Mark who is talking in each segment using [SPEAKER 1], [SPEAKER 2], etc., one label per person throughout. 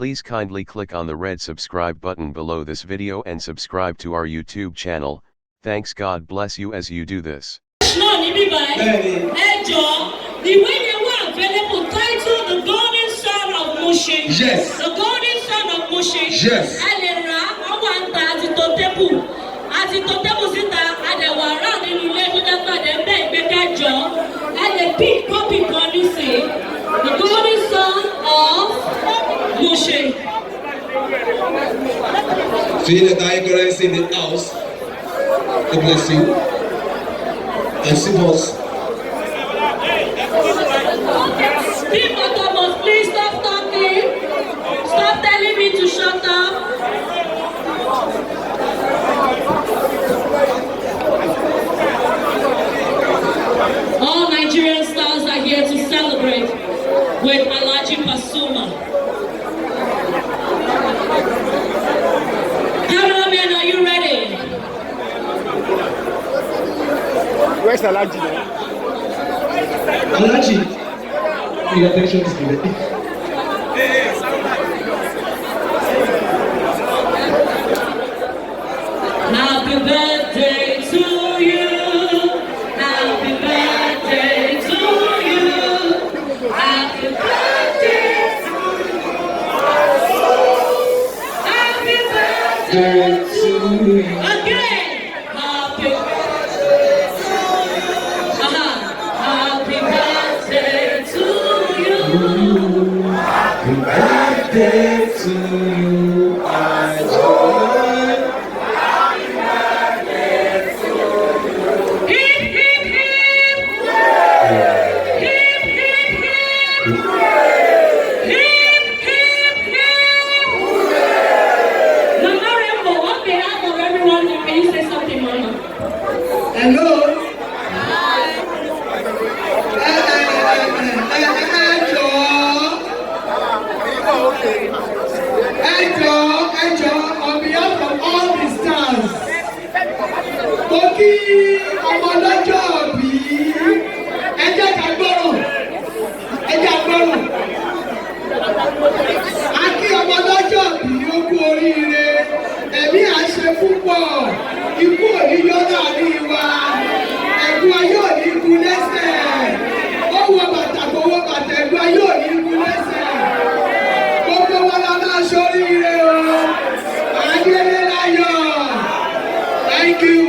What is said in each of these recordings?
[SPEAKER 1] Please kindly click on the red subscribe button below this video and subscribe to our YouTube channel. Thanks, God bless you as you do this.
[SPEAKER 2] The way they were available title The Golden Son of Moshe.
[SPEAKER 3] Yes.
[SPEAKER 2] The Golden Son of Moshe.
[SPEAKER 3] Yes.
[SPEAKER 2] The Golden Son of Moshe.
[SPEAKER 3] Feel that I is in the house. God bless you. And see us.
[SPEAKER 2] People, Thomas, please stop talking. Stop telling me to shut up. All Nigerian stars are here to celebrate with Alhaji Pasuma. Cameraman, are you ready?
[SPEAKER 4] Where's Alhaji?
[SPEAKER 3] Alhaji, your attention is given.
[SPEAKER 2] Happy birthday to you. Happy birthday to you. Happy birthday to you. Happy birthday to you. Again. Happy birthday to you. Happy birthday to you.
[SPEAKER 3] Happy birthday to you, Ajoy.
[SPEAKER 2] Hip, hip, hip. Hip, hip, hip. Hip, hip, hip. Mama Rainbow, on behalf of everyone, can you say something, Mama?
[SPEAKER 3] Hello. On behalf of all the stars, Koki ọmọlọ́jọ́ bí ẹjẹ́ kagbọ́rọ̀ Aki ọmọlọ́jọ́ bí ó kú oríire, ẹ̀mí àṣẹ púpọ̀, ikú òní yọ́dà ní wa, ẹ̀gbọ́n ayé òní kú lẹ́sẹ̀, ó wọ bàtà kó wọ bàtà, ẹ̀gbọ́n ayé òní kú lẹ́sẹ̀, gbogbo wọn la máa ṣoríire o. Thank you.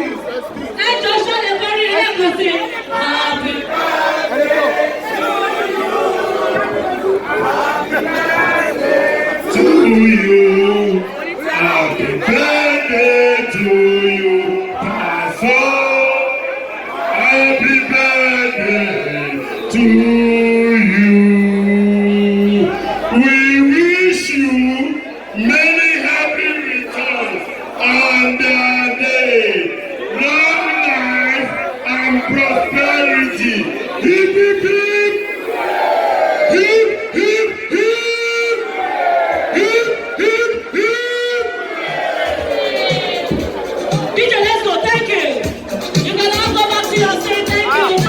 [SPEAKER 2] I just want to very everything. Happy birthday
[SPEAKER 3] to you. Happy birthday to you, Pastor. Happy birthday to you. We wish you many happy returns on the day. Long life and prosperity. Hip, hip, hip. Hip, hip, hip. Hip, hip, hip.
[SPEAKER 2] DJ, let's go. Thank you. You can now go back to your seat. Thank you.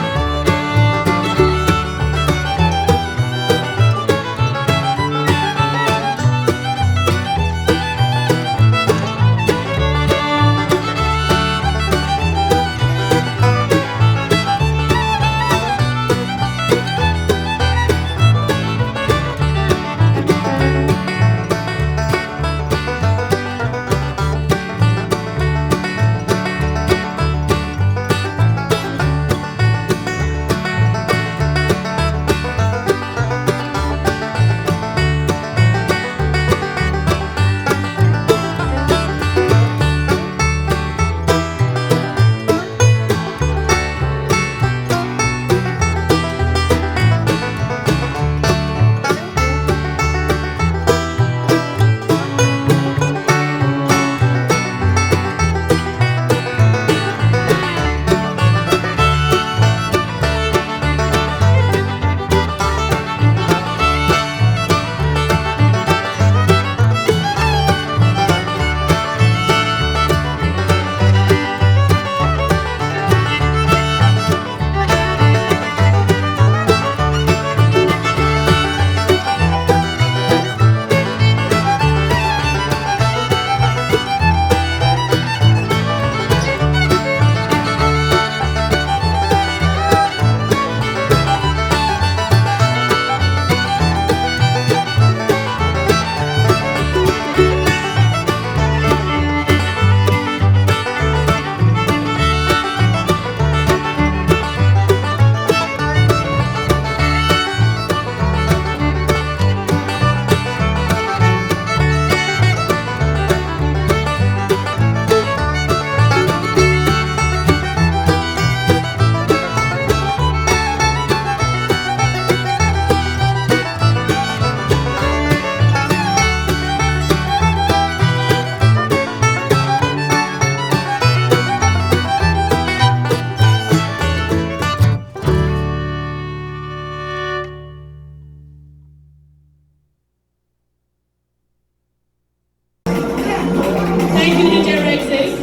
[SPEAKER 2] Thank you, DJ Rexy.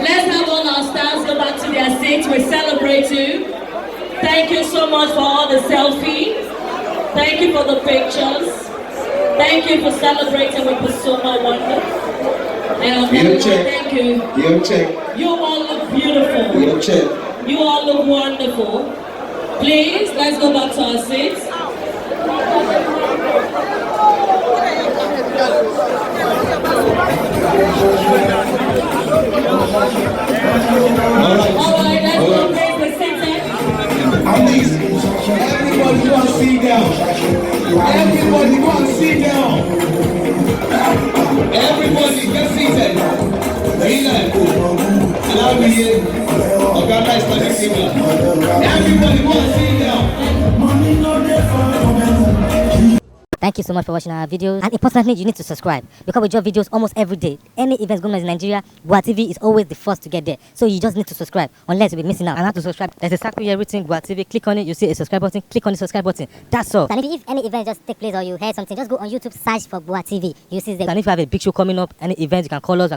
[SPEAKER 2] Let's have all our stars go back to their seats. We celebrate you. Thank you so much for all the selfies. Thank you for the pictures. Thank you for celebrating with Pasuma Wonder. And thank you. You all look beautiful. You all look wonderful. Please, let's go back to our seats. Alright, let's go raise the seating.
[SPEAKER 3] Everybody go and sit down. Everybody go and sit down. Everybody get seated. Allow me here. Oganda is not similar. Everybody go and sit down.
[SPEAKER 5] Thank you so much for watching our videos, and importantly, you need to subscribe because we drop videos almost every day. Any events going on in Nigeria, Gua TV is always the first to get there, so you just need to subscribe unless you'll be missing out. And how to subscribe? There's a circle here written Gua TV. Click on it, you see a subscribe button. Click on the subscribe button. That's all.
[SPEAKER 6] And if any event just take place or you heard something, just go on YouTube, search for Gua TV. You see the.
[SPEAKER 5] And if you have a big show coming up, any event, you can call us.